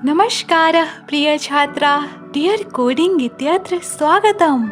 नमस्कारः प्रिय छात्रा, डियर कोडिंग इत्यत्र स्वागतम।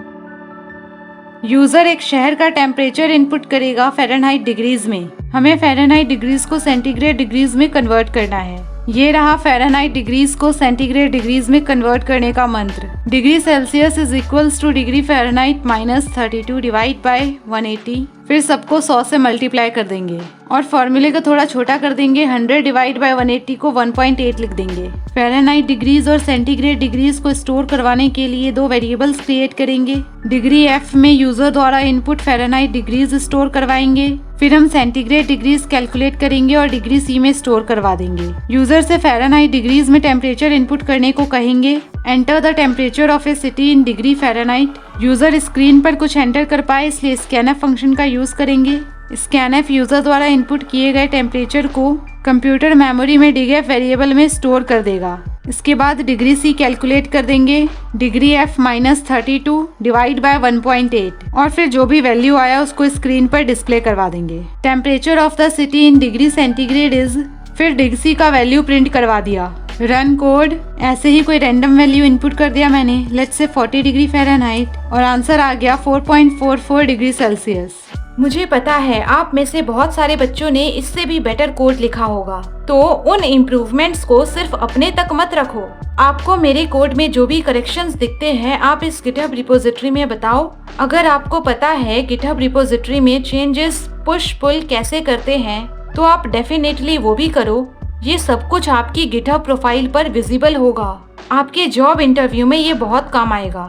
यूजर एक शहर का टेम्परेचर इनपुट करेगा फ़ारेनहाइट डिग्रीज में। हमें फ़ारेनहाइट डिग्रीज को सेंटीग्रेड डिग्रीज में कन्वर्ट करना है। ये रहा फ़ारेनहाइट डिग्रीज को सेंटीग्रेड डिग्रीज में कन्वर्ट करने का मंत्र। Degree Celsius is equals two degree Fahrenheit minus 32 divide by 180। फिर सबको 100 से मल्टीप्लाई कर देंगे और फॉर्मूले को थोड़ा छोटा कर देंगे। 100 डिवाइड बाय 180 को 1.8 लिख देंगे। फ़ारेनहाइट डिग्रीज और सेंटीग्रेड डिग्रीज को स्टोर करवाने के लिए दो वेरिएबल्स क्रिएट करेंगे। डिग्री एफ में यूजर द्वारा इनपुट फ़ारेनहाइट डिग्रीज स्टोर करवाएंगे। फिर हम सेंटीग्रेड डिग्रीज कैलकुलेट करेंगे और डिग्री सी में स्टोर करवा देंगे। यूजर से फ़ारेनहाइट डिग्रीज में टेम्परेचर इनपुट करने को कहेंगे। Enter the temperature of A city in degree Fahrenheit. User screen पर कुछ एंटर कर पाए, इसलिए स्कैनफ फंक्शन का यूज करेंगे। स्कैनफ यूजर द्वारा इनपुट किए गए टेम्परेचर को कंप्यूटर मेमोरी में डिगेफ वेरिएबल में स्टोर कर देगा। इसके बाद डिग्री सी कैलकुलेट कर देंगे। Degree F minus 32 divide by 1.8 और फिर जो भी वैल्यू आया उसको स्क्रीन पर डिस्प्ले करवा देंगे। Temperature of the city in degree centigrade is, फिर डिग्री सी का वैल्यू प्रिंट करवा दिया। Run code. ऐसे ही कोई रैंडम वैल्यू इनपुट कर दिया मैंने, लेट्स से 40 डिग्री फ़ारेनहाइट और आंसर आ गया 4.44 डिग्री सेल्सियस। मुझे पता है आप में से बहुत सारे बच्चों ने इससे भी बेटर कोड लिखा होगा, तो उन इम्प्रूवमेंट्स को सिर्फ अपने तक मत रखो। आपको मेरे कोड में जो भी करेक्शंस दिखते हैं आप इस गिटहब रिपोजिटरी में बताओ। अगर आपको पता है गिटहब रिपोजिटरी में चेंजेस पुश पुल कैसे करते हैं तो आप डेफिनेटली वो भी करो। ये सब कुछ आपकी गिटहब प्रोफाइल पर विजिबल होगा। आपके जॉब इंटरव्यू में ये बहुत काम आएगा।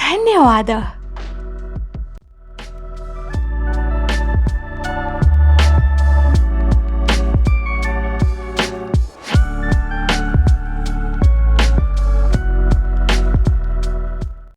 धन्यवाद।